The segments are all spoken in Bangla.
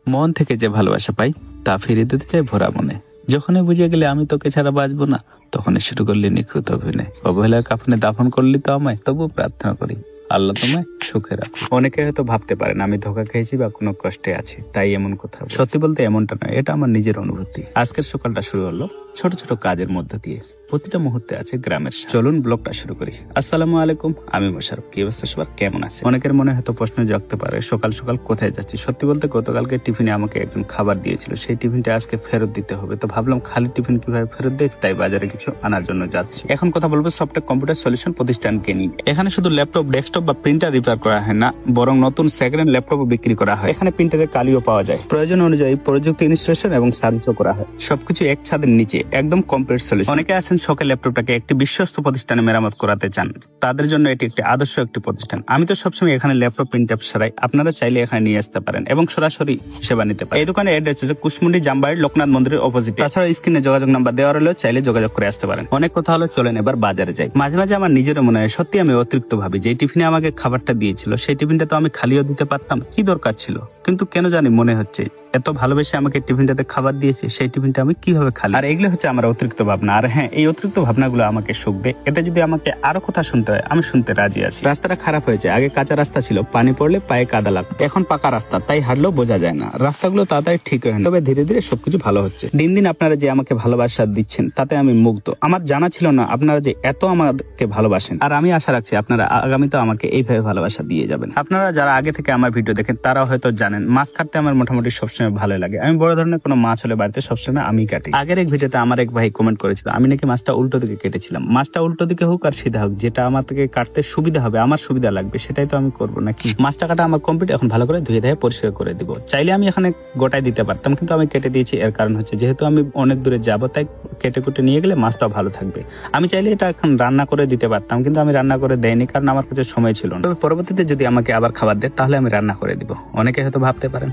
মন থেকে যে ভালোবাসা পাই তা ফিরিয়ে দিতে চাই ভরা মনে। যখনই বুঝে গেলে আমি তোকে ছাড়া বাঁচবো না, তখনই শুরু করলি নিখুঁত অভিনয়। অবহেলার কাফনে দাফন করলি তো আমায়, তবু প্রার্থনা করি আল্লাহ তোমায় সুখে রাখো। অনেকে হয়তো ভাবতে পারেন আমি ধোকা খেয়েছি বা কোনো কষ্টে আছি, তাই এমন কথা। সত্যি বলতে এমনটা নয়, এটা আমার নিজের অনুভূতি। আজকের সকালটা শুরু হলো ছোট ছোট কাজের মধ্যে দিয়ে। প্রতিটা মুহূর্তে আছে গ্রামের। চলুন ব্লগটা শুরু করি। আসসালামু আলাইকুম, আমি মোশারফ। কি অবস্থা সবার, কেমন আছে? অনেকের মনে হয়তো প্রশ্ন জাগতে পারে সকাল সকাল কোথায় যাচ্ছি। সত্যি বলতে গতকালকে টিফিনে আমাকে একজন খাবার দিয়েছিল, সেই টিফিনটা আজকে ফেরত দিতে হবে। তো ভাবলাম খালি টিফিন কিভাবে ফেরত দেয়, তাই বাজারে কিছু আনার জন্য যাচ্ছি। এখন কথা বলবো সফটওয়্যার কম্পিউটার সলিউশন প্রতিষ্ঠানকে নিয়ে। এখানে শুধু ল্যাপটপ, ডেস্কটপ বা প্রিন্টার রিপেয়ার করা হয় না, বরং নতুন সেকেন্ড হ্যান্ড ল্যাপটপও বিক্রি করা হয়। এখানে প্রিন্টারের কালিও পাওয়া যায়, প্রয়োজন অনুযায়ী প্রযুক্তি ইনস্টলেশন এবং সার্ভিসও করা হয়। সবকিছু এক ছাদের নিচে, একদম কমপ্লিট সলিউশন। অনেকে আছেন শখের ল্যাপটপটাকে একটি বিশ্বস্ত প্রতিষ্ঠানে মেরামত করাতে চান, তাদের জন্য এটি একটি আদর্শ একটি প্রতিষ্ঠান। আমি তো সবসময় এখানে ল্যাপটপ প্রিন্টার সারাই, আপনারা চাইলে এখানে নিয়ে আসতে পারেন এবং সরাসরি সেবা নিতে পারেন। এই দোকানে অ্যাড্রেস হচ্ছে কুশমুন্ডি জামবাড়ি লোকনাথ মন্দিরের অপোজিট। তাছাড়া স্ক্রিনে যোগাযোগ নাম্বার দেওয়া রইলেও চাইলে যোগাযোগ করে আসতে পারেন। অনেক কথা হলো, চলেন এবার বাজারে যাই। মাঝে মাঝে আমার নিজেরও মনে হয় সত্যি আমি অতিরিক্ত ভাবি। যে টিফিনে আমাকে খাবারটা দিয়েছিল সেই টিফিনটা তো আমি খালিও দিতে পারতাম, কি দরকার ছিল। কিন্তু কেন জানি মনে হচ্ছে এত ভালোবেসে আমাকে টিফিনটাতে খাবার দিয়েছে, সেই টিফিনটা আমি কিভাবে খালি। আর এগুলো হচ্ছে আমার অতিরিক্ত ভাবনা। আর হ্যাঁ, এই অতিরিক্ত ভাবনাগুলো আমাকে সুখ দেয়। এতে যদি আমাকে আরো কথা শুনতে হয়, আমি শুনতে রাজি আছি। রাস্তাটা খারাপ হয়েছে, আগে কাঁচা রাস্তা ছিল, পানি পড়লে পায়ে কাদা লাগতো। এখন পাকা রাস্তা, তাই হাঁটলেও বোঝা যায় না। রাস্তাগুলো তাড়াতাড়ি ঠিক হয়ে না, তবে ধীরে ধীরে সবকিছু ভালো হচ্ছে। দিন দিন আপনারা যে আমাকে ভালোবাসা দিচ্ছেন, তাতে আমি মুগ্ধ। আমার জানা ছিল না আপনারা যে এত আমাকে ভালোবাসেন। আর আমি আশা রাখছি আপনারা আগামীতে আমাকে এইভাবে ভালোবাসা দিয়ে যাবেন। আপনারা যারা আগে থেকে আমার ভিডিও দেখেন তারাও হয়তো জানেন মাছ কাটতে আমার মোটামুটি সবসময় ভালো লাগে। আমি বড় ধরনের কোনো মাছ হলে বাড়িতে সবসময় আমি কাটি। আগের এক ভিডিওতে আমার এক ভাই কমেন্ট করেছিল আমি নাকি মাছটা উল্টো দিকে কেটেছিলাম। মাছটা উল্টো দিকে হোক আর সিধা হোক, যেটা আমার থেকে কাটতে সুবিধা হবে, আমার সুবিধা লাগবে, সেটাই তো আমি করবো নাকি। মাছটা কাটা আমার কমপ্লিট, এখন ভালো করে ধুয়ে ধুয়ে পরিষ্কার করে দিব। চাইলে আমি এখানে গোটাই দিতে পারতাম, কিন্তু আমি কেটে দিয়েছি। এর কারণ হচ্ছে যেহেতু আমি অনেক দূরে যাবো, তাই কেটে কুটে নিয়ে গেলে মাছটা ভালো থাকবে। আমি চাইলে এটা এখন রান্না করে দিতে পারতাম, কিন্তু আমি রান্না করে দেয়নি, কারণ আমার কাছে সময় ছিল না। তবে পরবর্তীতে যদি আমাকে আবার খাবার দেয়, তাহলে আমি রান্না করে দিব। অনেকে হয়তো ভাবতে পারেন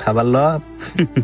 খাবার লব।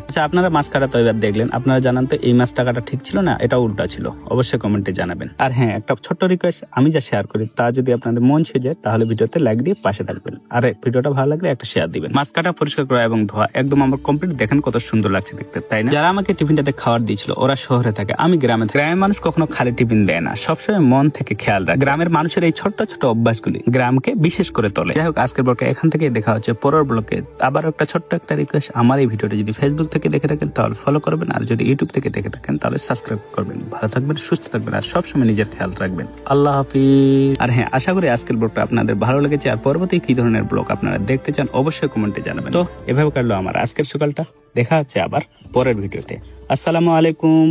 আচ্ছা, আপনারা মাছ কাটা তো এবার দেখলেন, আপনারা জানান তো এই মাছটা কাটা ঠিক ছিল না এটা উল্টা ছিল, অবশ্যই কমেন্টে জানাবেন। আর হ্যাঁ, একটা ছোট্ট রিকোয়েস্ট, আমি যা শেয়ার করি তা যদি আপনাদের মন ছুঁয়ে যায়, তাহলে ভিডিওতে লাইক দিয়ে পাশে থাকবেন। আর ভিডিওটা ভালো লাগলে একটা শেয়ার দিবেন। মাছ কাটা, পরিষ্কার করা এবং ধোয়া একদম আমার কমপ্লিট। দেখেন কত সুন্দর লাগছে দেখতে, তাই না? যারা আমাকে টিফিনটাতে খাবার দিয়েছিল ওরা শহরে থাকে, আমি গ্রামে থাকি। গ্রামের মানুষ কখনো খালি টিফিন দেয় না, সবসময় মন থেকে খেয়াল রাখে। গ্রামের মানুষের এই ছোট্ট ছোট অভ্যাসগুলি গ্রামকে বিশেষ করে তোলে। যাই হোক, আজকের ব্লগে এখান থেকে দেখা হচ্ছে পরের ব্লগে। আবার একটা ছোট্ট একটা রিকোয়েস্ট, আমার এই ভিডিওটা যদি ফেসবুক থেকে দেখে থাকেন তাহলে ফলো করবেন, আর যদি ইউটিউব থেকে দেখে থাকেন তাহলে সাবস্ক্রাইব করবেন। ভালো থাকবেন, সুস্থ থাকবেন, আর সবসময় নিজের খেয়াল রাখবেন। আল্লাহ হাফিজ। আর হ্যাঁ, আশা করি আজকের ব্লগটা আপনাদের ভালো লেগেছে। আর পরবর্তী কি ধরনের ব্লগ আপনারা দেখতে চান অবশ্যই কমেন্টে জানাবেন। তো এভাবে কাটলো আমার আজকের সকালটা। দেখা হচ্ছে আবার পরের ভিডিওতে। আসসালামু আলাইকুম।